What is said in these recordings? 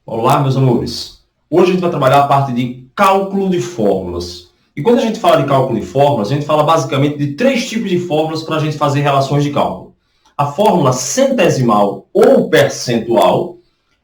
Olá, meus amores. Hoje a gente vai trabalhar a parte de cálculo de fórmulas. E quando a gente fala de cálculo de fórmulas, a gente fala basicamente de três tipos de fórmulas para a gente fazer relações de cálculo. A fórmula centesimal ou percentual,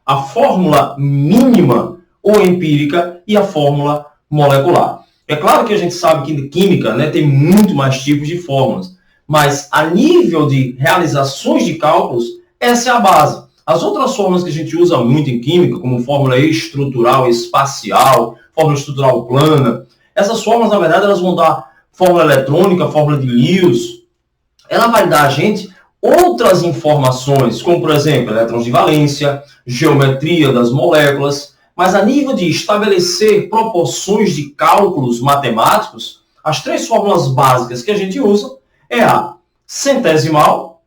a fórmula mínima ou empírica e a fórmula molecular. É claro que a gente sabe que em química, tem muito mais tipos de fórmulas, mas a nível de realizações de cálculos, essa é a base. As outras fórmulas que a gente usa muito em química, como fórmula estrutural espacial, fórmula estrutural plana, essas fórmulas, na verdade, elas vão dar fórmula eletrônica, fórmula de Lewis. Ela vai dar a gente outras informações, como, por exemplo, elétrons de valência, geometria das moléculas, mas a nível de estabelecer proporções de cálculos matemáticos, as três fórmulas básicas que a gente usa é a centesimal,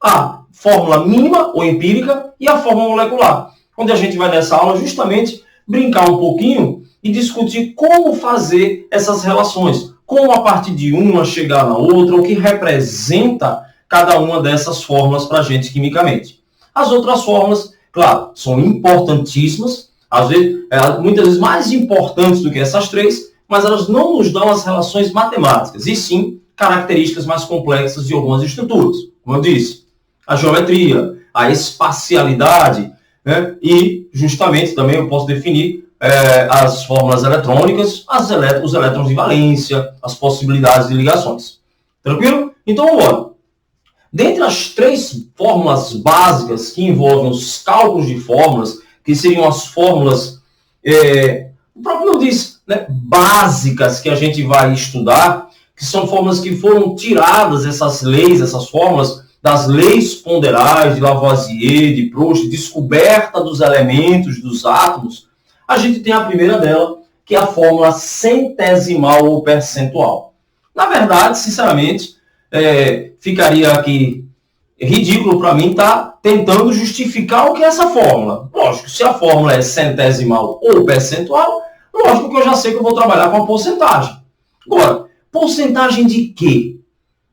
a fórmula mínima ou empírica e a fórmula molecular, onde a gente vai nessa aula justamente brincar um pouquinho e discutir como fazer essas relações, como a partir de uma chegar na outra, o que representa cada uma dessas fórmulas para a gente quimicamente. As outras fórmulas, claro, são importantíssimas, às vezes, muitas vezes mais importantes do que essas três, mas elas não nos dão as relações matemáticas, e sim características mais complexas de algumas estruturas, como eu disse. A geometria, a espacialidade, e justamente também eu posso definir as fórmulas eletrônicas, os elétrons de valência, as possibilidades de ligações. Tranquilo? Então vamos embora. Dentre as três fórmulas básicas que envolvem os cálculos de fórmulas, que seriam as fórmulas, o próprio nome diz, básicas que a gente vai estudar, que são fórmulas que foram tiradas, essas leis, essas fórmulas, das leis ponderais de Lavoisier, de Proust, descoberta dos elementos, dos átomos, a gente tem a primeira dela, que é a fórmula centesimal ou percentual. Na verdade, sinceramente, ficaria aqui ridículo para mim estar tentando justificar o que é essa fórmula. Lógico, se a fórmula é centesimal ou percentual, lógico que eu já sei que eu vou trabalhar com a porcentagem. Agora, porcentagem de quê?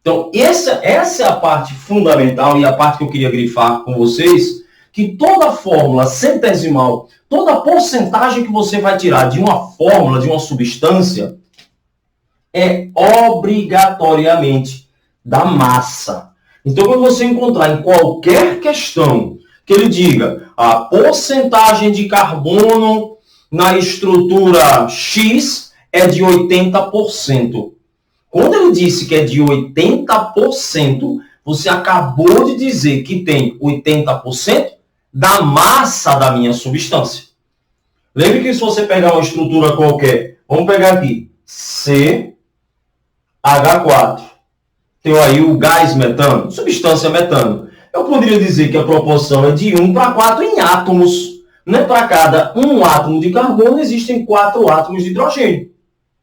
Então, essa é a parte fundamental e a parte que eu queria grifar com vocês, que toda fórmula centesimal, toda porcentagem que você vai tirar de uma fórmula, de uma substância, é obrigatoriamente da massa. Então, quando você encontrar em qualquer questão que ele diga a porcentagem de carbono na estrutura X é de 80%. Quando ele disse que é de 80%, você acabou de dizer que tem 80% da massa da minha substância. Lembre que se você pegar uma estrutura qualquer, vamos pegar aqui, CH4, tem aí o gás metano, substância metano. Eu poderia dizer que a proporção é de 1 para 4 em átomos. Para cada um átomo de carbono, existem 4 átomos de hidrogênio.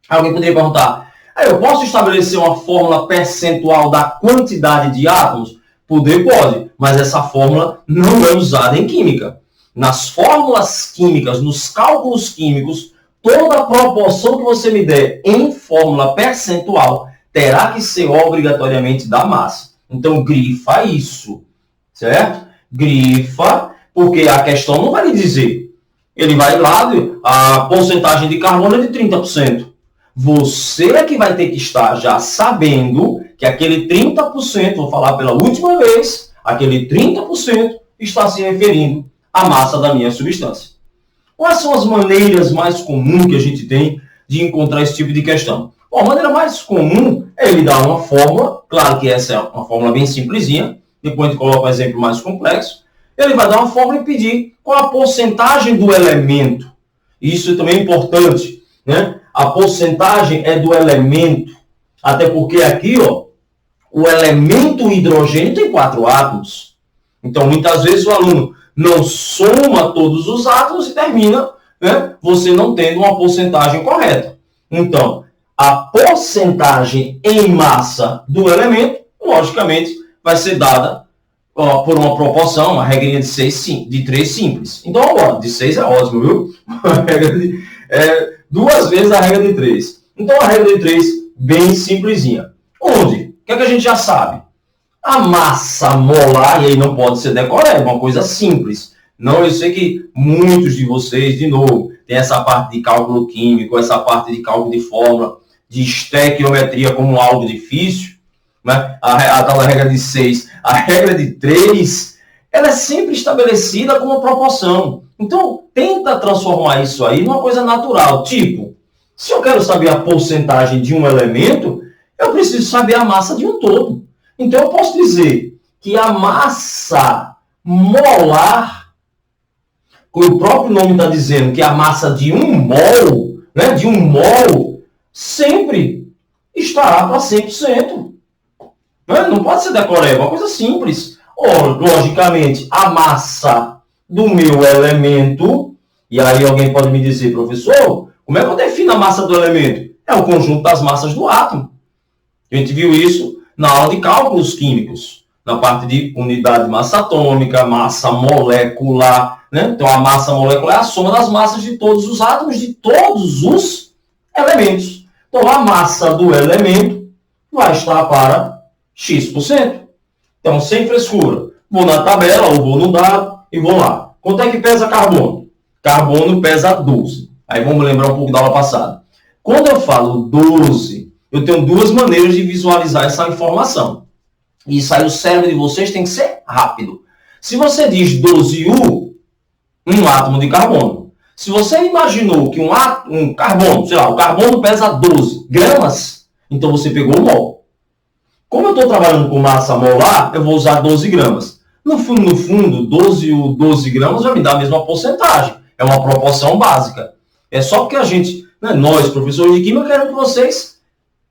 Alguém poderia perguntar, eu posso estabelecer uma fórmula percentual da quantidade de átomos? Pode, mas essa fórmula não é usada em química. Nas fórmulas químicas, nos cálculos químicos, toda a proporção que você me der em fórmula percentual terá que ser obrigatoriamente da massa. Então, grifa isso, certo? Grifa, porque a questão não vai lhe dizer. Ele vai lá, a porcentagem de carbono é de 30%. Você é que vai ter que estar já sabendo que aquele 30%, vou falar pela última vez, aquele 30% está se referindo à massa da minha substância. Quais são as maneiras mais comuns que a gente tem de encontrar esse tipo de questão? Bom, a maneira mais comum é ele dar uma fórmula, claro que essa é uma fórmula bem simplesinha, depois a gente coloca um exemplo mais complexo, ele vai dar uma fórmula e pedir qual a porcentagem do elemento. Isso também é importante, A porcentagem é do elemento, até porque aqui, o elemento hidrogênio tem 4 átomos. Então, muitas vezes o aluno não soma todos os átomos e termina, você não tendo uma porcentagem correta. Então, a porcentagem em massa do elemento, logicamente, vai ser dada por uma proporção, uma regrinha de 3 simples. Então, agora, de 6 é ótimo, viu? Duas vezes a regra de 3. Então, a regra de 3, bem simplesinha. Onde? O que é que a gente já sabe? A massa molar, e aí não pode ser decorada, é uma coisa simples. Não, eu sei que muitos de vocês, de novo, tem essa parte de cálculo químico, essa parte de cálculo de fórmula, de estequiometria como algo difícil, né? A tal da regra de 6, a regra de 3, ela é sempre estabelecida com uma proporção. Então, tenta transformar isso aí numa coisa natural. Tipo, se eu quero saber a porcentagem de um elemento, eu preciso saber a massa de um todo. Então, eu posso dizer que a massa molar, o próprio nome está dizendo que a massa de um mol, né, de um mol, sempre estará para 100%. Não pode ser decoreba, é uma coisa simples. Logicamente, a massa do meu elemento, e aí alguém pode me dizer, professor, como é que eu defino a massa do elemento? É o conjunto das massas do átomo. A gente viu isso na aula de cálculos químicos, na parte de unidade de massa atômica, massa molecular, né? Então, a massa molecular é a soma das massas de todos os átomos, de todos os elementos. Então, a massa do elemento vai estar para X%. Então, sem frescura. Vou na tabela, ou vou no dado, e vou lá. Quanto é que pesa carbono? Carbono pesa 12. Aí vamos lembrar um pouco da aula passada. Quando eu falo 12, eu tenho duas maneiras de visualizar essa informação. E isso aí, o cérebro de vocês tem que ser rápido. Se você diz 12U, um átomo de carbono. Se você imaginou que um carbono, sei lá, o carbono pesa 12 gramas, então você pegou o mol. Como eu estou trabalhando com massa molar, eu vou usar 12 gramas. No fundo, 12U, 12 gramas vai me dar a mesma porcentagem. É uma proporção básica. É só porque a gente, né, nós, professores de química, queremos que vocês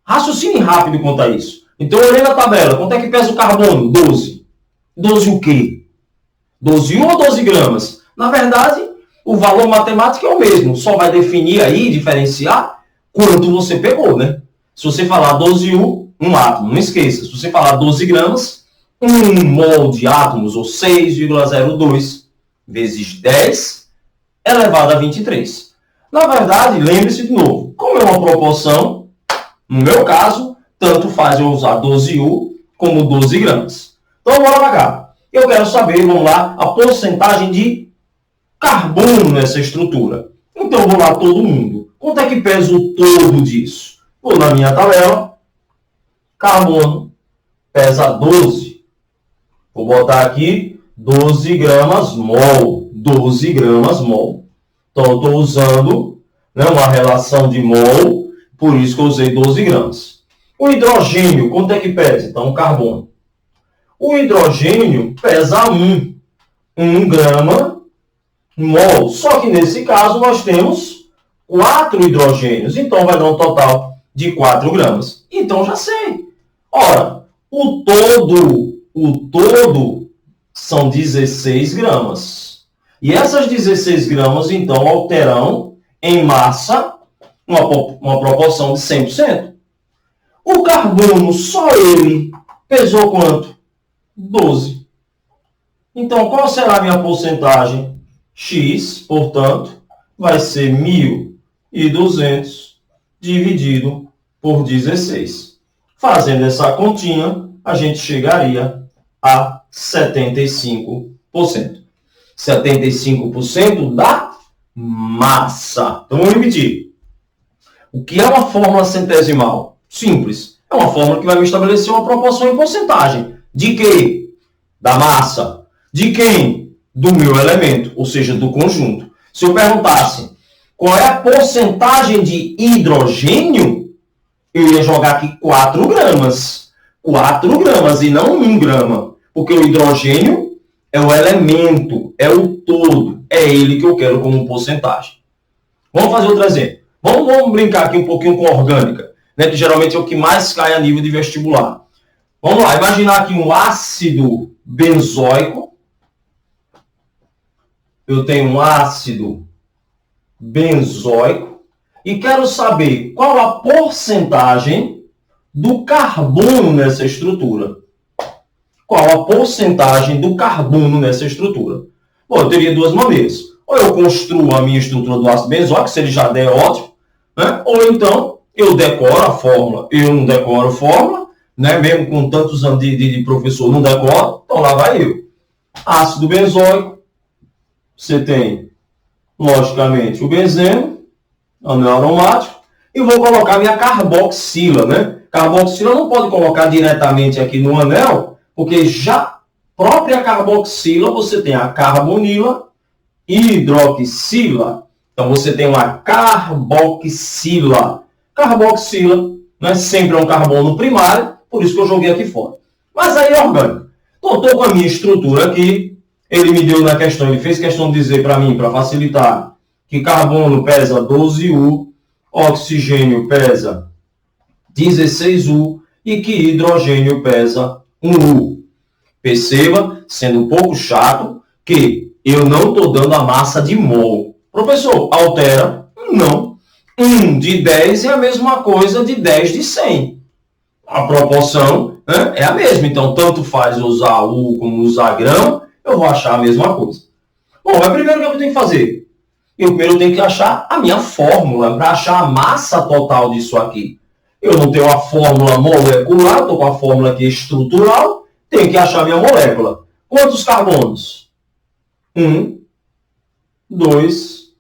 raciocinem rápido quanto a isso. Então, eu olhei na tabela. Quanto é que pesa o carbono? 12. 12 o quê? 12U ou 12 gramas? Na verdade, o valor matemático é o mesmo. Só vai definir aí, diferenciar, quanto você pegou, né? Se você falar 12U, um átomo, não esqueça. Se você falar 12 gramas, 1 mol de átomos, ou 6,02 vezes 10 elevado a 23. Na verdade, lembre-se de novo, como é uma proporção, no meu caso, tanto faz eu usar 12U como 12 gramas. Então, bora pra cá. Eu quero saber, vamos lá, a porcentagem de carbono nessa estrutura. Então, vou lá todo mundo. Quanto é que pesa o todo disso? Vou na minha tabela. Carbono pesa 12. Vou botar aqui 12 gramas mol. 12 gramas mol. Então, eu estou usando, né, uma relação de mol, por isso que eu usei 12 gramas. O hidrogênio, quanto é que pesa? Então, o carbono. O hidrogênio pesa 1. 1 grama mol. Só que nesse caso nós temos 4 hidrogênios. Então, vai dar um total de 4 gramas. Então, já sei. Ora, o todo são 16 gramas. E essas 16 gramas, então, alteram em massa uma proporção de 100%. O carbono, só ele, pesou quanto? 12. Então, qual será a minha porcentagem? X, portanto, vai ser 1.200 dividido por 16. Fazendo essa continha, a gente chegaria a 75%. 75% da massa. Então, vamos repetir. O que é uma fórmula centesimal? Simples. É uma fórmula que vai me estabelecer uma proporção em porcentagem. De quê? Da massa. De quem? Do meu elemento, ou seja, do conjunto. Se eu perguntasse qual é a porcentagem de hidrogênio, eu ia jogar aqui 4 gramas. 4 gramas e não 1 grama. Porque o hidrogênio é o elemento, é o todo. É ele que eu quero como porcentagem. Vamos fazer outro exemplo. Vamos brincar aqui um pouquinho com orgânica, né, que geralmente é o que mais cai a nível de vestibular. Vamos lá, imaginar aqui um ácido benzoico. Eu tenho um ácido benzoico e quero saber qual a porcentagem do carbono nessa estrutura. Qual a porcentagem do carbono nessa estrutura? Bom, eu teria duas maneiras. Ou eu construo a minha estrutura do ácido benzoico, se ele já der, ótimo, né? Ou então eu decoro a fórmula. Eu não decoro a fórmula, né? Mesmo com tantos anos de professor, não decoro, então lá vai eu. Ácido benzoico, você tem, logicamente, o benzeno, anel aromático, e vou colocar minha carboxila, né? Carboxila não pode colocar diretamente aqui no anel, porque já própria carboxila, você tem a carbonila, hidroxila. Então, você tem uma carboxila. Carboxila, né, sempre é um carbono primário, por isso que eu joguei aqui fora. Mas aí é orgânico. Então, estou com a minha estrutura aqui. Ele me deu na questão, ele fez questão de dizer para mim, para facilitar, que carbono pesa 12U, oxigênio pesa 16U e que hidrogênio pesa 1U. Perceba, sendo um pouco chato, que eu não estou dando a massa de mol. Professor, altera? Não. 1 de 10 é a mesma coisa de 10 de 100. A proporção, né, é a mesma. Então, tanto faz usar U como usar grão, eu vou achar a mesma coisa. Bom, mas primeiro o que eu tenho que fazer? Eu primeiro tenho que achar a minha fórmula para achar a massa total disso aqui. Eu não tenho a fórmula molecular, estou com a fórmula aqui estrutural, tenho que achar a minha molécula. Quantos carbonos? 1, 2,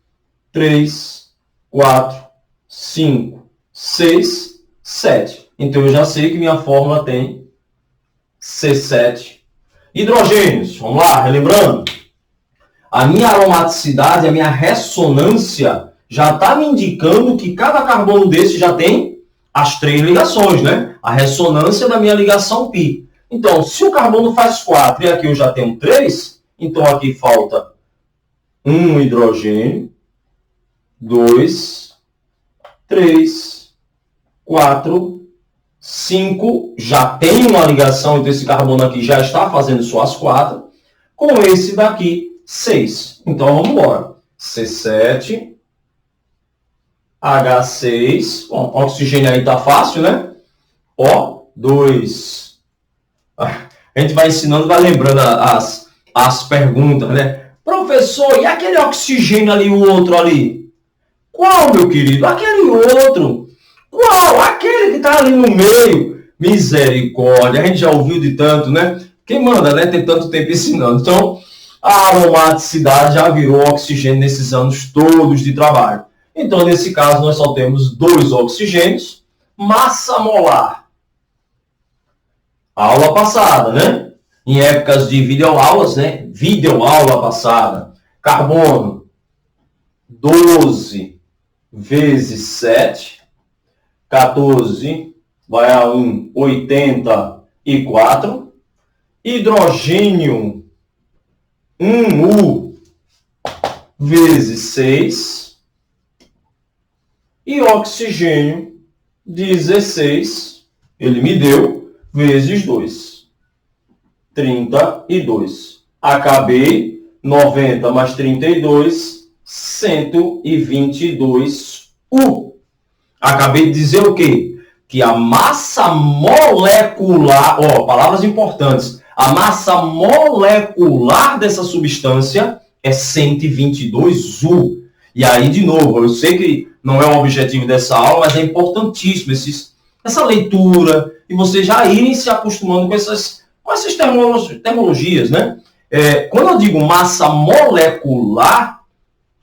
3, 4, 5, 6, 7. Então, eu já sei que minha fórmula tem C7. Hidrogênios, vamos lá, relembrando. A minha aromaticidade, a minha ressonância já está me indicando que cada carbono desse já tem as 3 ligações, né? A ressonância da minha ligação π. Então, se o carbono faz 4 e aqui eu já tenho 3, então aqui falta 1 hidrogênio, 2, 3, 4, 5, já tem uma ligação, então esse carbono aqui já está fazendo suas 4, com esse daqui, 6. Então, vamos embora. C7, H6, bom, oxigênio aí está fácil, né? O2. A gente vai ensinando, vai lembrando as perguntas, né? Professor, e aquele oxigênio ali, o outro ali? Qual, meu querido? Aquele outro. Qual? Aquele que está ali no meio. Misericórdia, a gente já ouviu de tanto, né? Quem manda, né? Tem tanto tempo ensinando. Então, a aromaticidade já virou oxigênio nesses anos todos de trabalho. Então, nesse caso, nós só temos 2 oxigênios. Massa molar. Aula passada, né? Em épocas de videoaulas, né? Videoaula passada. Carbono, 12 vezes 7. 14 vai a 1, 84. Hidrogênio, 1U vezes 6. E oxigênio, 16. Ele me deu vezes 2. 32. Acabei. 90 mais 32, 122U. Acabei de dizer o quê? Que a massa molecular, palavras importantes, a massa molecular dessa substância é 122U. E aí, de novo, eu sei que não é o objetivo dessa aula, mas é importantíssimo essa leitura e vocês já irem se acostumando com essas terminologias, né? Quando eu digo massa molecular,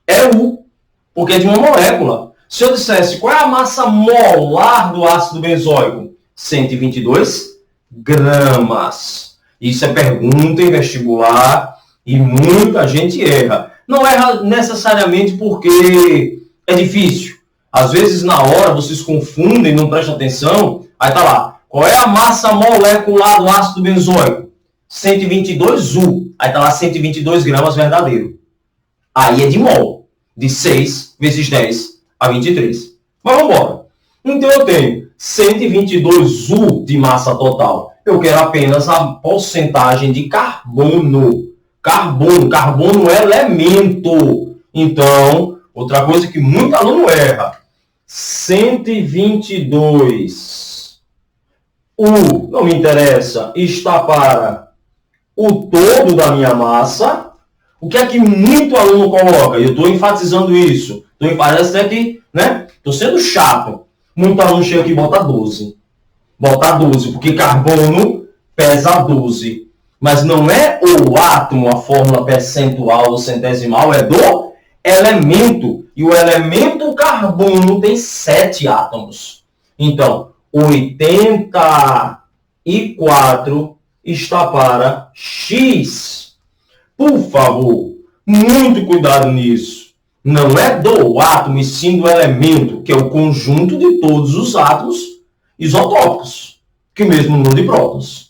é U, porque é de uma molécula. Se eu dissesse qual é a massa molar do ácido benzoico, 122 gramas. Isso é pergunta em vestibular e muita gente erra. Não erra necessariamente porque é difícil. Às vezes, na hora, vocês confundem, não prestam atenção. Aí tá lá, qual é a massa molecular do ácido benzoico? 122U. Aí tá lá 122 gramas verdadeiro. Aí é de mol. De 6 vezes 10 a 23. Mas vamos embora. Então eu tenho 122U de massa total. Eu quero apenas a porcentagem de carbono. Carbono é elemento. Então, outra coisa que muito aluno erra. 122. Não me interessa. Está para o todo da minha massa. O que é que muito aluno coloca? Eu estou enfatizando isso. Parece até que, né? Estou sendo chato. Muito aluno chega aqui e bota 12. Bota 12, porque carbono pesa 12. Mas não é o átomo, a fórmula percentual do centesimal, é do elemento. E o elemento carbono tem 7 átomos. Então, 84 está para X. Por favor, muito cuidado nisso. Não é do átomo, e sim do elemento, que é o conjunto de todos os átomos isotópicos, que é o mesmo número de prótons.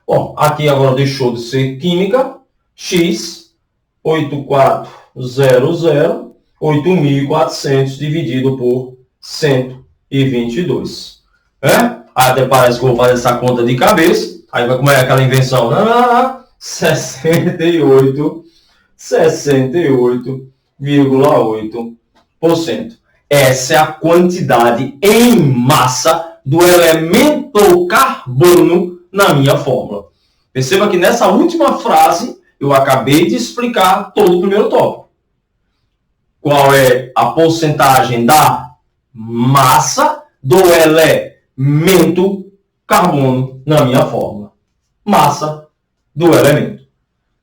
Bom, aqui agora deixou de ser química. X, 8400, 8.400 dividido por 122. Até parece que eu vou fazer essa conta de cabeça. Aí vai como é aquela invenção. 68,8%. Essa é a quantidade em massa do elemento carbono na minha fórmula. Perceba que nessa última frase eu acabei de explicar todo o primeiro tópico. Qual é a porcentagem da massa do elemento carbono na minha fórmula? Massa do elemento.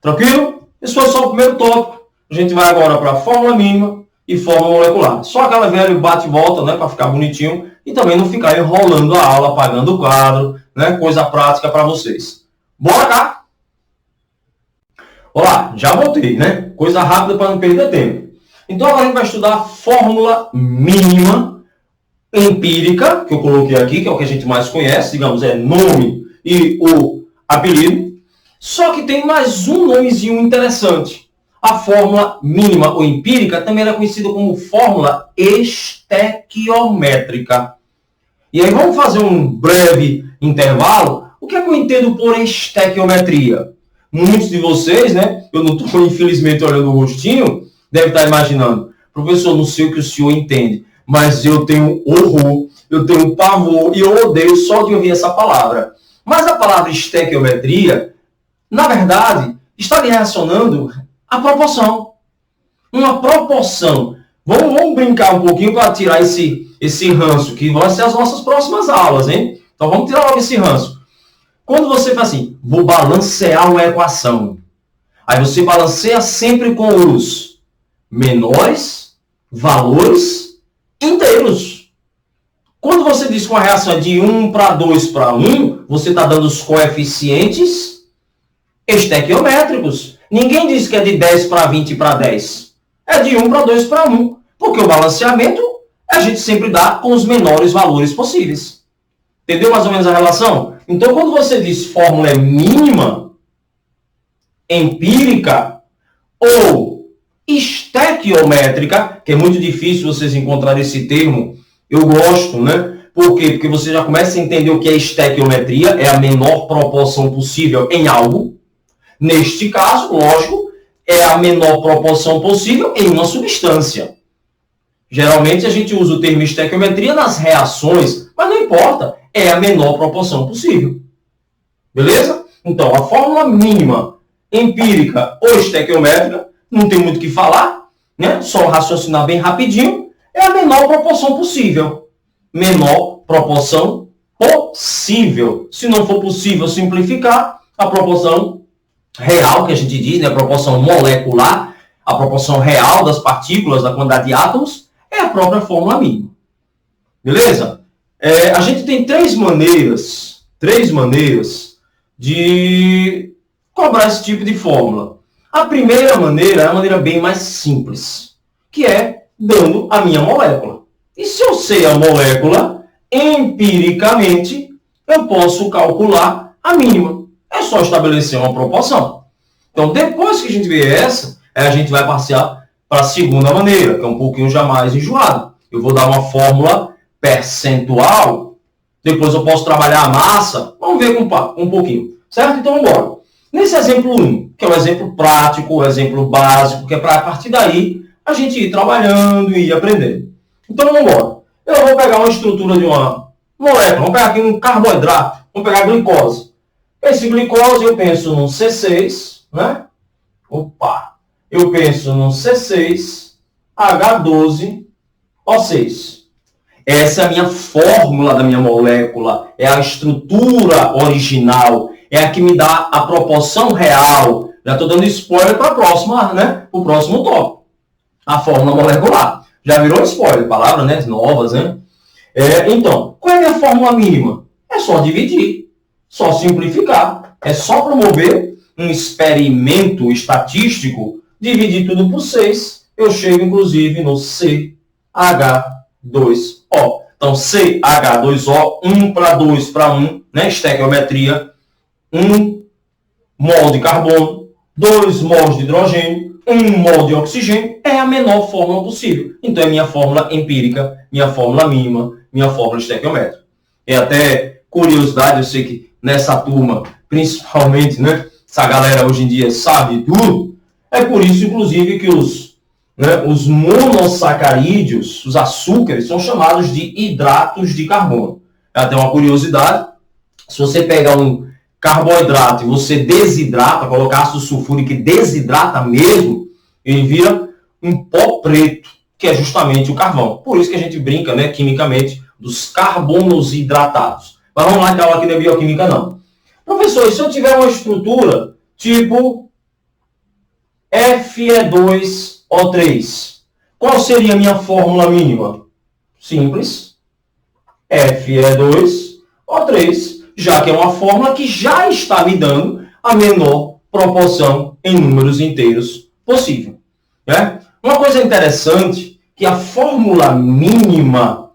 Tranquilo? Esse foi só o primeiro tópico. A gente vai agora para a fórmula mínima e fórmula molecular. Só aquela velha bate e volta, né, para ficar bonitinho e também não ficar enrolando a aula, apagando o quadro, né, coisa prática para vocês. Bora cá! Olá, já voltei, né? Coisa rápida para não perder tempo. Então agora a gente vai estudar a fórmula mínima empírica, que eu coloquei aqui, que é o que a gente mais conhece, digamos, é nome e o apelido. Só que tem mais um nomezinho interessante. A fórmula mínima ou empírica também é conhecida como fórmula estequiométrica. E aí vamos fazer um breve intervalo. O que é que eu entendo por estequiometria? Muitos de vocês, né? Eu não estou, infelizmente, olhando o rostinho, deve estar imaginando. Professor, não sei o que o senhor entende, mas eu tenho horror, eu tenho pavor e eu odeio só de ouvir essa palavra. Mas a palavra estequiometria, na verdade, está relacionando a proporção. Uma proporção. Vamos brincar um pouquinho para tirar esse ranço, que vai ser as nossas próximas aulas, hein? Então vamos tirar logo esse ranço. Quando você faz assim, vou balancear uma equação. Aí você balanceia sempre com os menores valores inteiros. Quando você diz que uma reação é de 1 para 2 para 1, você está dando os coeficientes estequiométricos. Ninguém diz que é de 10 para 20 para 10. É de 1 para 2 para 1. Porque o balanceamento a gente sempre dá com os menores valores possíveis. Entendeu mais ou menos a relação? Então, quando você diz fórmula mínima, empírica ou estequiométrica, que é muito difícil vocês encontrarem esse termo, eu gosto, né? Por quê? Porque você já começa a entender o que é estequiometria, é a menor proporção possível em algo. Neste caso, lógico, é a menor proporção possível em uma substância. Geralmente a gente usa o termo estequiometria nas reações, mas não importa, é a menor proporção possível. Beleza? Então, a fórmula mínima empírica ou estequiométrica, não tem muito o que falar, né? Só raciocinar bem rapidinho, é a menor proporção possível. Menor proporção possível. Se não for possível simplificar, a proporção real, que a gente diz, né? A proporção molecular, a proporção real das partículas, da quantidade de átomos, é a própria fórmula mínima. Beleza? A gente tem três maneiras de cobrar esse tipo de fórmula. A primeira maneira é a maneira bem mais simples, que é dando a minha molécula. E se eu sei a molécula, empiricamente, eu posso calcular a mínima. É só estabelecer uma proporção. Então, depois que a gente vê essa, a gente vai passar para a segunda maneira, que é um pouquinho já mais enjoada. Eu vou dar uma fórmula percentual, depois eu posso trabalhar a massa, vamos ver com um pouquinho, certo? Então, vamos embora. Nesse exemplo 1, que é o exemplo prático, o exemplo básico, que é para a partir daí a gente ir trabalhando e ir aprendendo. Então, vamos embora. Eu vou pegar uma estrutura de uma molécula, vamos pegar aqui um carboidrato, vamos pegar a glicose. Esse glicose eu penso num C6, né? Eu penso num C6H12O6. Essa é a minha fórmula da minha molécula, é a estrutura original, é a que me dá a proporção real. Já estou dando spoiler para a próxima, né? O próximo tópico. A fórmula molecular. Já virou spoiler, palavras, né? Novas, né? Então, qual é a minha fórmula mínima? É só dividir, só simplificar, é só promover um experimento estatístico, dividir tudo por 6, eu chego inclusive no CH2O. Então, CH2O, 1 para 2 para 1, né? Estequiometria, 1 mol de carbono, 2 mols de hidrogênio, 1 mol de oxigênio, é a menor fórmula possível. Então, é minha fórmula empírica, minha fórmula mínima, minha fórmula estequiométrica. É até curiosidade, eu sei que nessa turma, principalmente, né, essa galera hoje em dia sabe tudo, é por isso, inclusive, que os monossacarídeos, os açúcares, são chamados de hidratos de carbono. É até uma curiosidade, se você pegar um carboidrato e você desidrata, colocar ácido sulfúrico e desidrata mesmo, ele vira um pó preto, que é justamente o carvão. Por isso que a gente brinca, né, quimicamente, dos carbonos hidratados. Mas vamos lá, que a aula aqui não é bioquímica, não. Professor, e se eu tiver uma estrutura tipo Fe2O3, qual seria a minha fórmula mínima? Simples. Fe2O3, já que é uma fórmula que já está me dando a menor proporção em números inteiros possível. Né? Uma coisa interessante, que a fórmula mínima,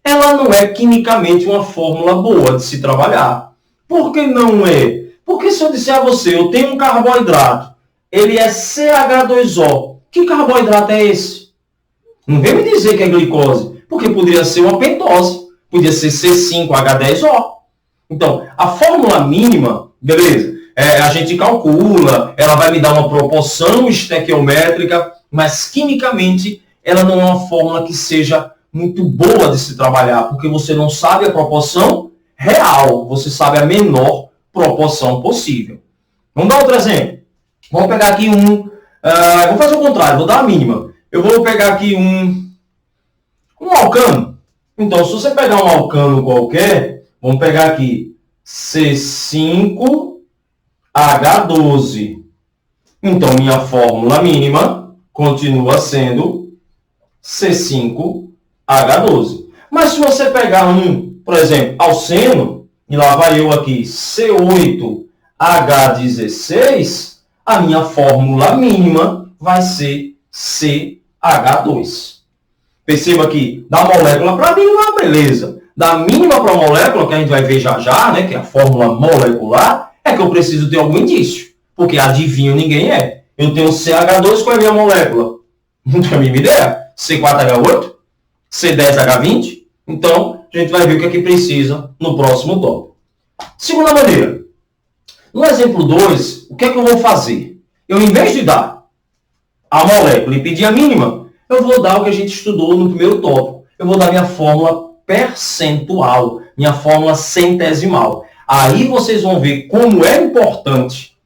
ela não é quimicamente uma fórmula boa de se trabalhar. Por que não é? Porque se eu disser a você, eu tenho um carboidrato, ele é CH2O, que carboidrato é esse? Não vem me dizer que é glicose, porque poderia ser uma pentose, podia ser C5H10O. Então, a fórmula mínima, beleza, a gente calcula, ela vai me dar uma proporção estequiométrica, mas quimicamente ela não é uma fórmula que seja muito boa de se trabalhar, porque você não sabe a proporção real, você sabe a menor proporção possível. Vamos dar outro exemplo. Vamos pegar aqui vou fazer o contrário, vou dar a mínima. Eu vou pegar aqui um alcano. Então, se você pegar um alcano qualquer, vamos pegar aqui C5H12. Então, minha fórmula mínima continua sendo C5H12. Mas se você pegar por exemplo, alceno, e lá vai eu aqui, C8H16, a minha fórmula mínima vai ser CH2. Perceba que da molécula para a mínima, beleza. Da mínima para a molécula, que a gente vai ver já já, né, que é a fórmula molecular, é que eu preciso ter algum indício. Porque adivinho ninguém é. Eu tenho CH2, qual é a minha molécula? Não tenho a mínima ideia. C4H8? C10H20? Então, a gente vai ver o que é que precisa no próximo tópico. Segunda maneira. No exemplo 2, o que é que eu vou fazer? Eu, em vez de dar a molécula e pedir a mínima, eu vou dar o que a gente estudou no primeiro tópico. Eu vou dar minha fórmula percentual, minha fórmula centesimal. Aí vocês vão ver como é importante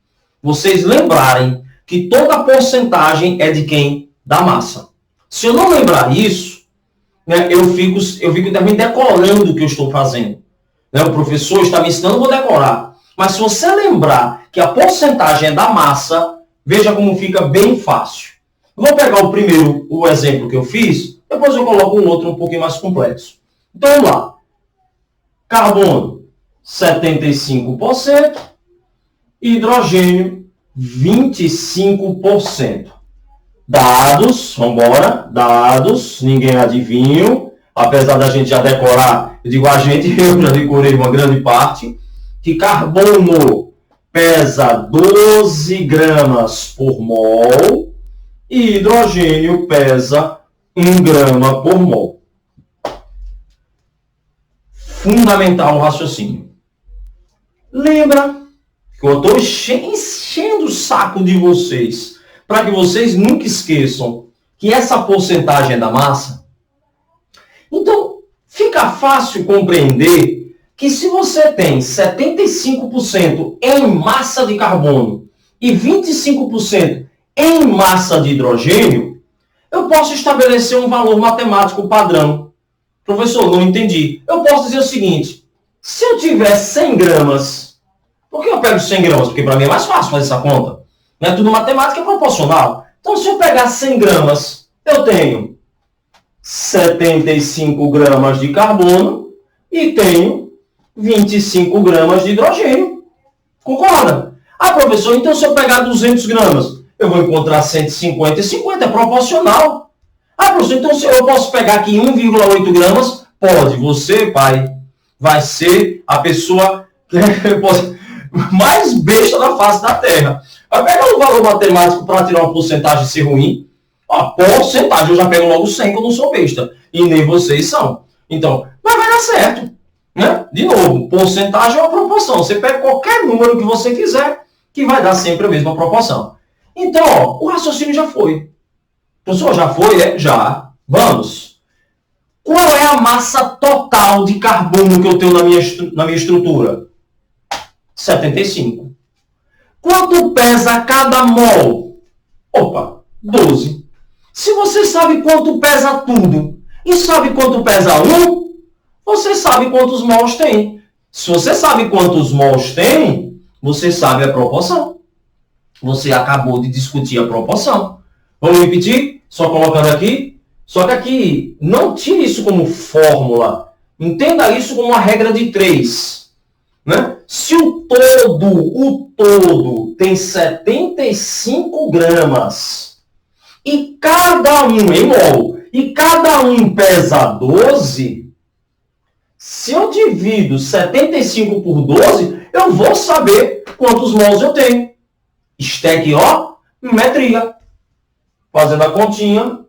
vocês lembrarem que toda porcentagem é de quem? Da massa. Se eu não lembrar isso, né, eu fico também decorando o que eu estou fazendo. Né, o professor está me ensinando, eu vou decorar. Mas se você lembrar que a porcentagem é da massa, veja como fica bem fácil. Vou pegar o exemplo que eu fiz, depois eu coloco um outro um pouquinho mais complexo. Então, vamos lá. Carbono, 75%. Hidrogênio, 25%. Dados, vamos embora. Dados, ninguém adivinha. Apesar da gente já decorar, eu digo a gente, eu já decorei uma grande parte, que carbono pesa 12 gramas por mol e hidrogênio pesa 1 grama por mol. Fundamental o raciocínio. Lembra que eu estou enchendo o saco de vocês para que vocês nunca esqueçam que essa porcentagem é da massa? Então, fica fácil compreender que se você tem 75% em massa de carbono e 25% em massa de hidrogênio, eu posso estabelecer um valor matemático padrão. Professor, não entendi. Eu posso dizer o seguinte, se eu tiver 100 gramas Por que eu pego 100 gramas? Porque para mim é mais fácil fazer essa conta. Não é tudo matemática, é proporcional. Então, se eu pegar 100 gramas, eu tenho 75 gramas de carbono e tenho 25 gramas de hidrogênio. Concorda? Ah, professor, então se eu pegar 200 gramas, eu vou encontrar 150 e 50, é proporcional. Ah, professor, então se eu posso pegar aqui 1,8 gramas? Pode. Você, pai, vai ser a pessoa mais besta da face da Terra. Vai pegar um valor matemático para tirar uma porcentagem e ser ruim? Ó, porcentagem, eu já pego logo 100, que eu não sou besta. E nem vocês são. Então, mas vai dar certo. Né? De novo, porcentagem é uma proporção. Você pega qualquer número que você quiser, que vai dar sempre a mesma proporção. Então, ó, o raciocínio já foi. Professor, já foi? É? Já. Vamos. Qual é a massa total de carbono que eu tenho na minha estrutura? 75. Quanto pesa cada mol? Opa, 12. Se você sabe quanto pesa tudo e sabe quanto pesa um, você sabe quantos mols tem. Se você sabe quantos mols tem, você sabe a proporção. Você acabou de discutir a proporção. Vamos repetir? Só colocando aqui. Só que aqui, não tire isso como fórmula. Entenda isso como uma regra de 3. Né? Se o todo tem 75 gramas e cada um em mol, e cada um pesa 12, se eu divido 75 por 12, eu vou saber quantos mols eu tenho. Stack, ó, metria. Fazendo a continha,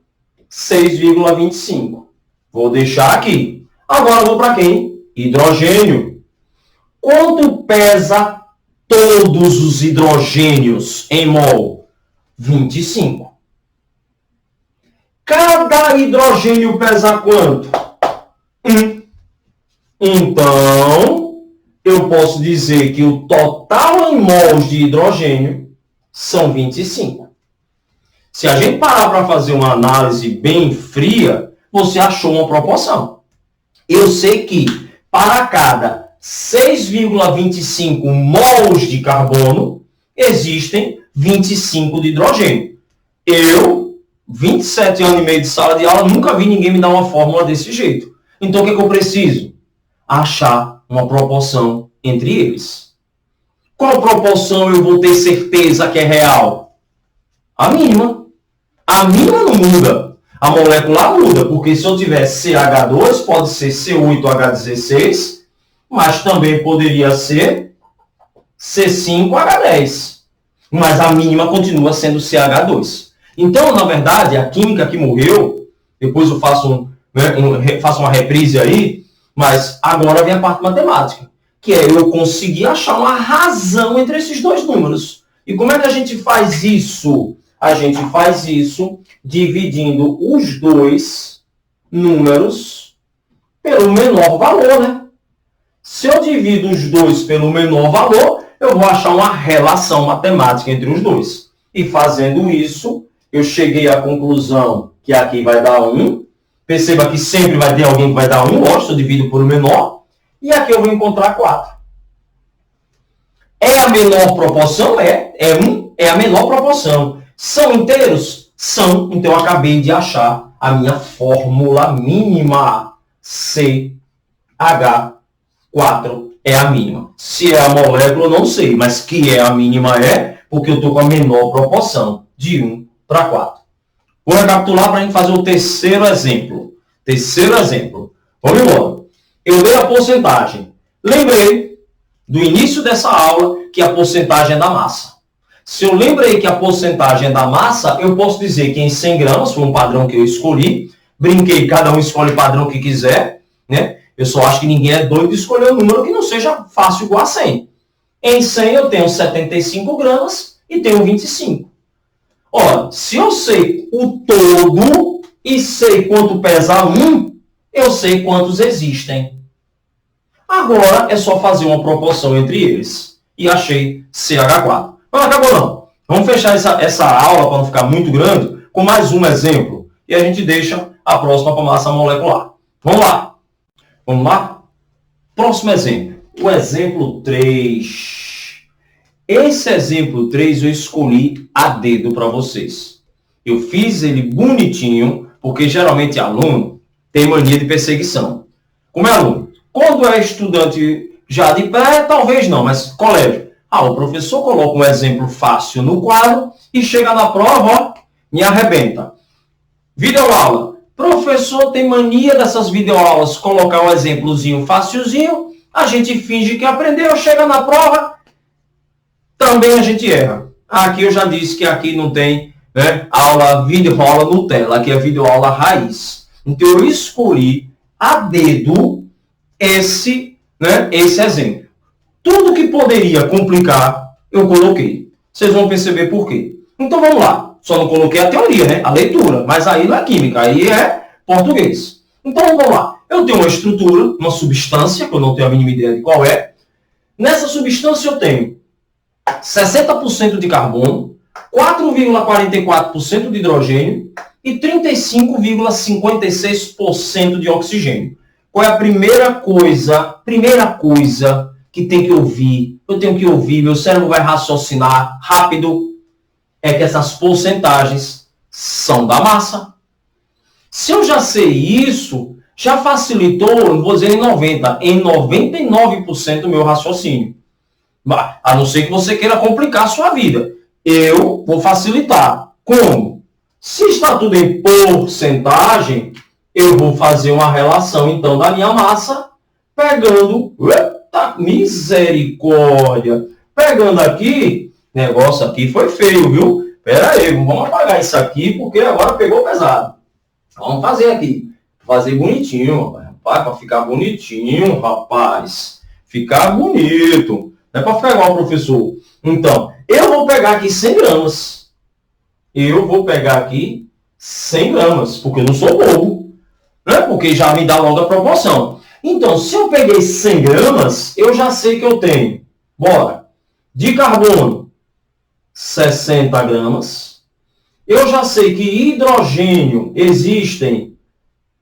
6,25. Vou deixar aqui. Agora eu vou para quem? Hidrogênio. Quanto pesa todos os hidrogênios em mol? 25. Cada hidrogênio pesa quanto? 1. Então, eu posso dizer que o total em mols de hidrogênio são 25. Se a gente parar para fazer uma análise bem fria, você achou uma proporção. Eu sei que para cada 6,25 mols de carbono, existem 25 de hidrogênio. Eu, 27 anos e meio de sala de aula, nunca vi ninguém me dar uma fórmula desse jeito. Então, o que eu preciso? Achar uma proporção entre eles. Qual proporção eu vou ter certeza que é real? A mínima. A mínima não muda. A molecular muda, porque se eu tiver CH2, pode ser C8H16, mas também poderia ser C5H10. Mas a mínima continua sendo CH2. Então, na verdade, a química que morreu, depois eu faço uma reprise aí, mas agora vem a parte matemática, que é eu conseguir achar uma razão entre esses dois números. E como é que a gente faz isso? A gente faz isso dividindo os dois números pelo menor valor, né? Se eu divido os dois pelo menor valor, eu vou achar uma relação matemática entre os dois. E fazendo isso, eu cheguei à conclusão que aqui vai dar 1. Perceba que sempre vai ter alguém que vai dar 1, lógico, eu divido por menor. E aqui eu vou encontrar 4. É a menor proporção? É 1, é a menor proporção. São inteiros? São. Então, eu acabei de achar a minha fórmula mínima. CH4 é a mínima. Se é a molécula, eu não sei. Mas que é a mínima é porque eu estou com a menor proporção, de 1 para 4. Vou recapitular para a gente fazer o terceiro exemplo. Vamos embora. Eu dei a porcentagem. Lembrei do início dessa aula que a porcentagem é da massa. Se eu lembrei que a porcentagem é da massa, eu posso dizer que em 100 gramas, foi um padrão que eu escolhi. Brinquei, cada um escolhe o padrão que quiser. Né? Eu só acho que ninguém é doido de escolher um número que não seja fácil igual a 100. Em 100 eu tenho 75 gramas e tenho 25. Ora, se eu sei o todo e sei quanto pesa 1, eu sei quantos existem. Agora é só fazer uma proporção entre eles. E achei CH4. Mas não acabou não. Vamos fechar essa aula para não ficar muito grande com mais um exemplo. E a gente deixa a próxima para a massa molecular. Vamos lá. Próximo exemplo. O exemplo 3. Esse exemplo 3 eu escolhi a dedo para vocês. Eu fiz ele bonitinho, porque geralmente aluno tem mania de perseguição. Como é aluno? Quando é estudante já de pé, talvez não, mas colégio. O professor coloca um exemplo fácil no quadro e chega na prova, ó, me arrebenta. Videoaula. Professor tem mania dessas videoaulas colocar um exemplozinho facilzinho, a gente finge que aprendeu, chega na prova, também a gente erra. Aqui eu já disse que aqui não tem, né, aula videoaula Nutella, aqui é videoaula raiz. Então eu escolhi a dedo esse exemplo. Tudo que poderia complicar, eu coloquei. Vocês vão perceber por quê. Então vamos lá. Só não coloquei a teoria, né? A leitura. Mas aí não é química, aí é português. Então vamos lá. Eu tenho uma estrutura, uma substância, que eu não tenho a mínima ideia de qual é. Nessa substância eu tenho 60% de carbono, 4,44% de hidrogênio e 35,56% de oxigênio. Qual é a primeira coisa que tem que ouvir? Eu tenho que ouvir, meu cérebro vai raciocinar rápido, é que essas porcentagens são da massa. Se eu já sei isso, já facilitou, não vou dizer em 90%, em 99% o meu raciocínio. A não ser que você queira complicar a sua vida. Eu vou facilitar. Como? Se está tudo em porcentagem, eu vou fazer uma relação, então, da minha massa, pegando... Eita, misericórdia! Pegando aqui, negócio aqui foi feio, viu? Pera aí, vamos apagar isso aqui, porque agora pegou pesado. Vamos fazer aqui. Fazer bonitinho, rapaz. Para ficar bonitinho, rapaz. Ficar bonito. Não é para ficar igual o professor. Então, eu vou pegar aqui 100 gramas. Eu vou pegar aqui 100 gramas, porque eu não sou bobo. Né? Porque já me dá logo a proporção. Então, se eu peguei 100 gramas, eu já sei que eu tenho. Bora. De carbono, 60 gramas. Eu já sei que hidrogênio existem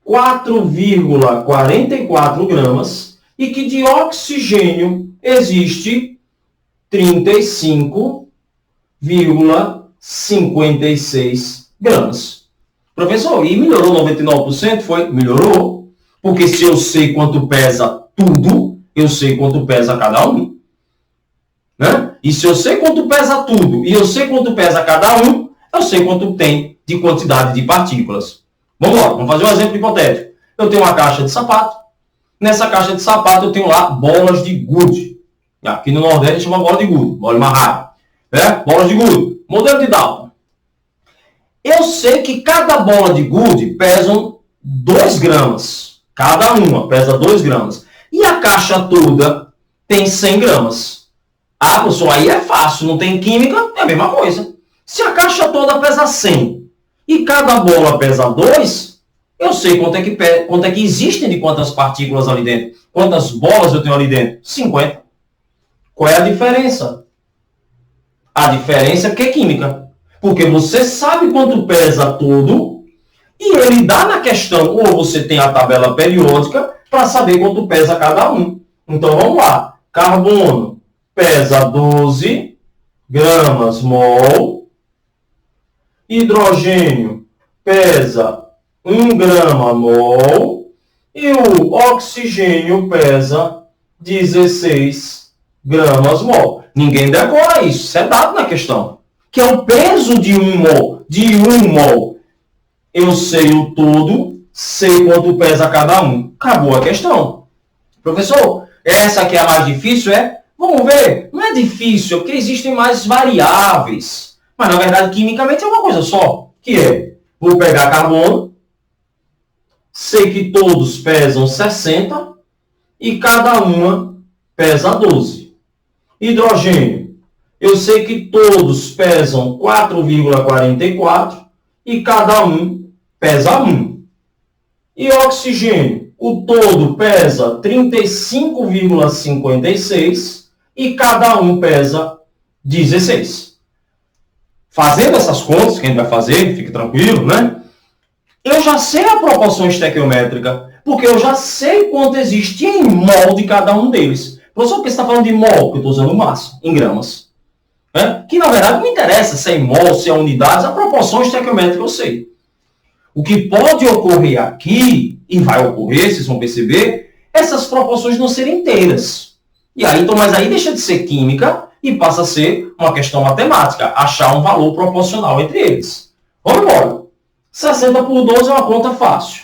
4,44 gramas e que de oxigênio existe 35,56 gramas. Professor, e melhorou 99%? Foi? Melhorou. Porque se eu sei quanto pesa tudo, eu sei quanto pesa cada um. Né? E se eu sei quanto pesa tudo e eu sei quanto pesa cada um, eu sei quanto tem de quantidade de partículas. Vamos lá, vamos fazer um exemplo hipotético. Eu tenho uma caixa de sapato. Nessa caixa de sapato eu tenho lá bolas de gude. Aqui no Nordeste chama bola de gude, bola de marrar. Bolas de gude, modelo de Dalton. Eu sei que cada bola de gude pesa 2 gramas. Cada uma pesa 2 gramas. E a caixa toda tem 100 gramas. Professor, aí é fácil, não tem química, é a mesma coisa. Se a caixa toda pesa 100 e cada bola pesa 2, eu sei quanto é que existem de quantas partículas ali dentro. Quantas bolas eu tenho ali dentro? 50. Qual é a diferença? A diferença é que é química. Porque você sabe quanto pesa tudo e ele dá na questão, ou você tem a tabela periódica para saber quanto pesa cada um. Então vamos lá. Carbono pesa 12 gramas mol. Hidrogênio pesa 1 grama mol. E o oxigênio pesa 16 gramas mol. Ninguém decora isso. Isso é dado na questão. Que é o peso de 1 mol. De 1 mol. Eu sei o todo, sei quanto pesa cada um. Acabou a questão. Professor, essa aqui é a mais difícil, é? Vamos ver. Não é difícil, porque existem mais variáveis. Mas, na verdade, quimicamente é uma coisa só. Que é, vou pegar carbono, sei que todos pesam 60 e cada uma pesa 12. Hidrogênio, eu sei que todos pesam 4,44 e cada um pesa 1. E oxigênio, o todo pesa 35,56 e cada um pesa 16. Fazendo essas contas, que a gente vai fazer, fique tranquilo, né? Eu já sei a proporção estequiométrica, porque eu já sei quanto existe em mol de cada um deles. Professor, por que você está falando de mol? Porque eu estou usando massa, em gramas. né? Que na verdade não interessa se é em mol, se é unidades, a proporção estequiométrica eu sei. O que pode ocorrer aqui, e vai ocorrer, vocês vão perceber, essas proporções não serem inteiras. E aí, então, mas aí deixa de ser química e passa a ser uma questão matemática, achar um valor proporcional entre eles. Vamos embora. 60 por 12 é uma conta fácil.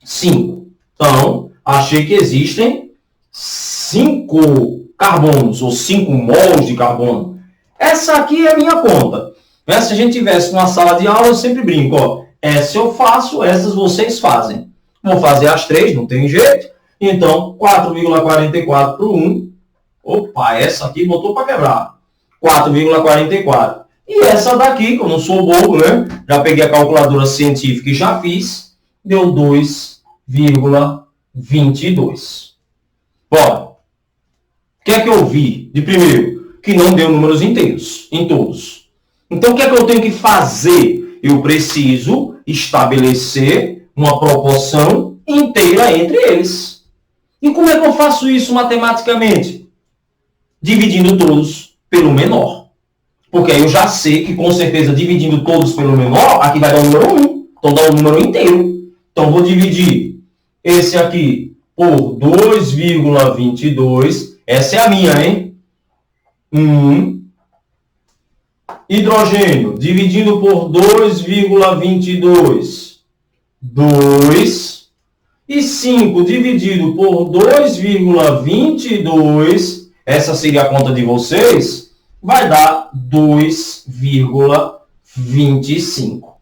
5. Então, achei que existem 5 carbonos, ou 5 mols de carbono. Essa aqui é a minha conta. Se a gente tivesse uma sala de aula, eu sempre brinco, ó. Essa eu faço, essas vocês fazem. Vou fazer as 3, não tem jeito. Então, 4,44 por 1. Opa, essa aqui botou para quebrar. 4,44. E essa daqui, que eu não sou bobo, né? Já peguei a calculadora científica e já fiz. Deu 2,22. Bora. O que é que eu vi de primeiro? Que não deu números inteiros em todos. Então, o que é que eu tenho que fazer? Eu preciso estabelecer uma proporção inteira entre eles. E como é que eu faço isso matematicamente? Dividindo todos pelo menor. Porque aí eu já sei que, com certeza, dividindo todos pelo menor, aqui vai dar o número 1. Então, dá o número inteiro. Então, vou dividir esse aqui por 2,22. Essa é a minha, hein? 1. Hidrogênio, dividindo por 2,22. 2. E 5 dividido por 2,22, essa seria a conta de vocês, vai dar 2,25.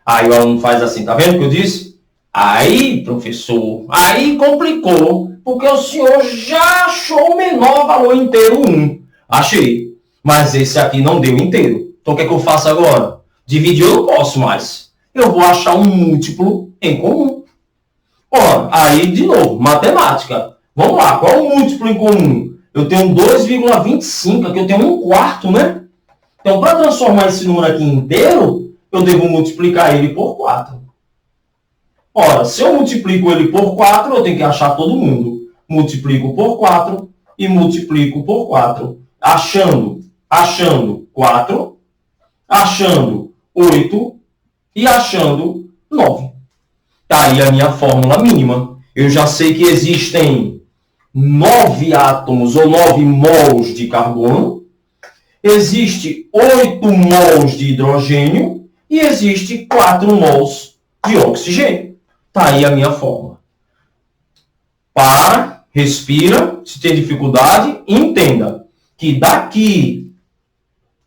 Aí o aluno faz assim, tá vendo o que eu disse? Aí, professor, aí complicou, porque o senhor já achou o menor valor inteiro 1. Achei, mas esse aqui não deu inteiro. Então o que é que eu faço agora? Dividir eu não posso mais. Eu vou achar um múltiplo em comum. Ora, aí, de novo, matemática. Vamos lá, qual é o múltiplo em comum? Eu tenho 2,25, aqui eu tenho 1/4, né? Então, para transformar esse número aqui inteiro, eu devo multiplicar ele por 4. Ora, se eu multiplico ele por 4, eu tenho que achar todo mundo. Multiplico por 4 e multiplico por 4. Achando 4, achando 8 e achando 9. Está aí a minha fórmula mínima. Eu já sei que existem 9 átomos ou 9 mols de carbono, existe 8 mols de hidrogênio e existe 4 mols de oxigênio. Está aí a minha fórmula. Para, respira, se tem dificuldade, entenda que daqui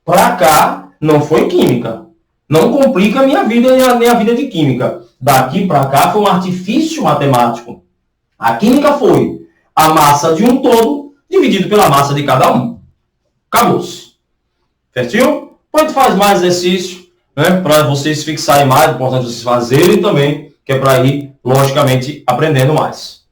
para cá não foi química. Não complica a minha vida nem a vida de química. Daqui para cá foi um artifício matemático. A química foi a massa de um todo dividido pela massa de cada um. Acabou-se. Certinho? Depois faz mais exercício, né, para vocês fixarem mais, é importante vocês fazerem também, que é para ir, logicamente, aprendendo mais.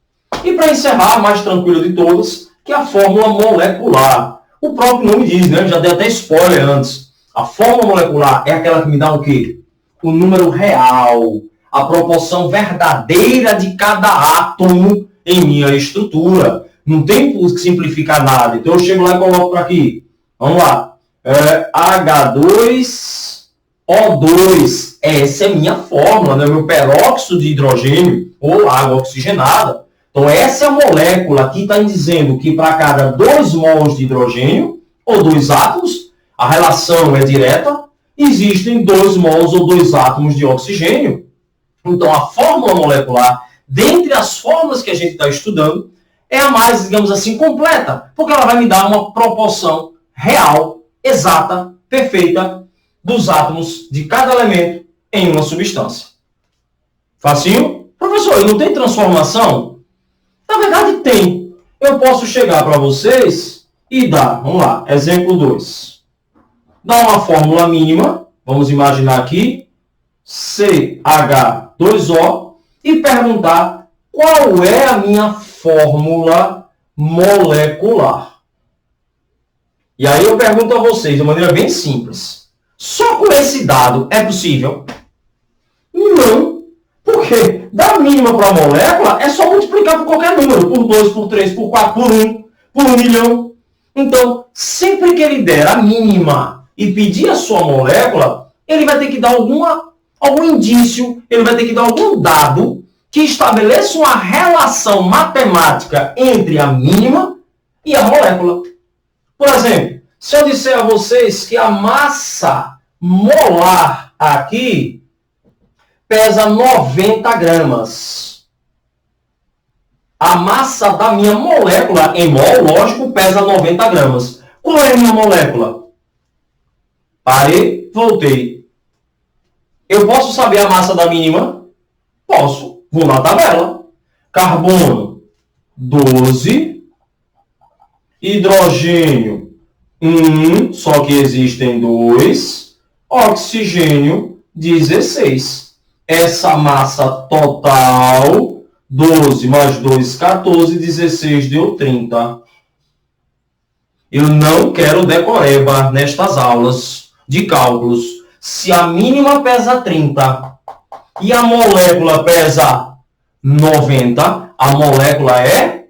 E para encerrar, mais tranquilo de todas, que é a fórmula molecular. O próprio nome diz, né? Já dei até spoiler antes. A fórmula molecular é aquela que me dá o quê? O número real, a proporção verdadeira de cada átomo em minha estrutura. Não tem que simplificar nada. Então eu chego lá e coloco para aqui. Vamos lá. H2O2. Essa é minha fórmula, né? Meu peróxido de hidrogênio ou água oxigenada. Então essa é a molécula. Aqui está dizendo que para cada 2 mols de hidrogênio ou 2 átomos, a relação é direta, existem 2 mols ou 2 átomos de oxigênio. Então, a fórmula molecular, dentre as fórmulas que a gente está estudando, é a mais, digamos assim, completa, porque ela vai me dar uma proporção real, exata, perfeita, dos átomos de cada elemento em uma substância. Facinho? Professor, não tem transformação? Na verdade, tem. Eu posso chegar para vocês e dar, vamos lá, exemplo 2. Dá uma fórmula mínima, vamos imaginar aqui, CH2O, e perguntar qual é a minha fórmula molecular. E aí eu pergunto a vocês de maneira bem simples. Só com esse dado é possível? Não, porque da mínima para a molécula é só multiplicar por qualquer número, por 2, por 3, por 4, por 1, por 1 milhão. Então, sempre que ele der a mínima e pedir a sua molécula, ele vai ter que dar algum indício, ele vai ter que dar algum dado que estabeleça uma relação matemática entre a mínima e a molécula. Por exemplo, se eu disser a vocês que a massa molar aqui pesa 90 gramas. A massa da minha molécula em mol, lógico, pesa 90 gramas. Qual é a minha molécula? Parei, voltei. Eu posso saber a massa da mínima? Posso. Vou na tabela. Carbono, 12. Hidrogênio, 1, só que existem 2. Oxigênio, 16. Essa massa total, 12 mais 2, 14, 16 deu 30. Eu não quero decoreba nestas aulas de cálculos. Se a mínima pesa 30 e a molécula pesa 90, a molécula é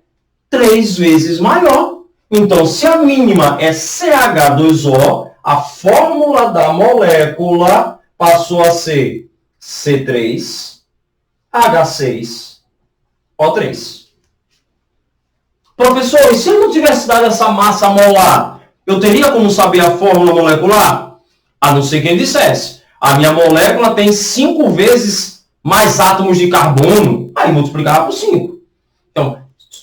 3 vezes maior. Então, se a mínima é CH2O, a fórmula da molécula passou a ser C3H6O3. Professor, e se eu não tivesse dado essa massa molar, eu teria como saber a fórmula molecular? A não ser quem dissesse. A minha molécula tem 5 vezes mais átomos de carbono. Aí multiplicava por 5. Então,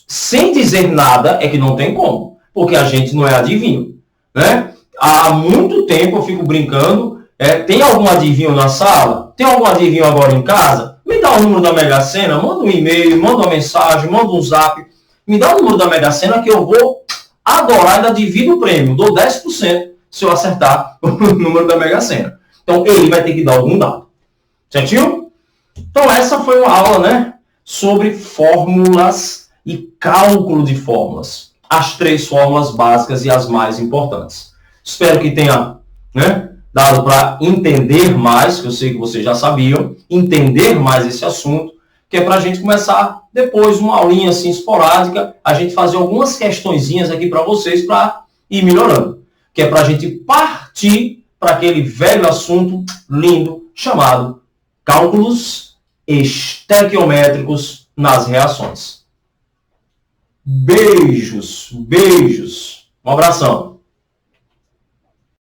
sem dizer nada, é que não tem como. Porque a gente não é adivinho. Né? Há muito tempo eu fico brincando. Tem algum adivinho na sala? Tem algum adivinho agora em casa? Me dá o número da Mega Sena, manda um e-mail, manda uma mensagem, manda um zap. Me dá o número da Mega Sena que eu vou adorar e ainda divido o prêmio. Dou 10% se eu acertar o número da Mega Sena. Então, ele vai ter que dar algum dado. Certinho? Então, essa foi uma aula, né, sobre fórmulas e cálculo de fórmulas. As 3 fórmulas básicas e as mais importantes. Espero que tenha, né, dado para entender mais, que eu sei que vocês já sabiam, entender mais esse assunto, que é para a gente começar depois uma aulinha assim esporádica, a gente fazer algumas questõezinhas aqui para vocês para ir melhorando. Que é para a gente partir para aquele velho assunto lindo chamado cálculos estequiométricos nas reações. Beijos, beijos. Um abração.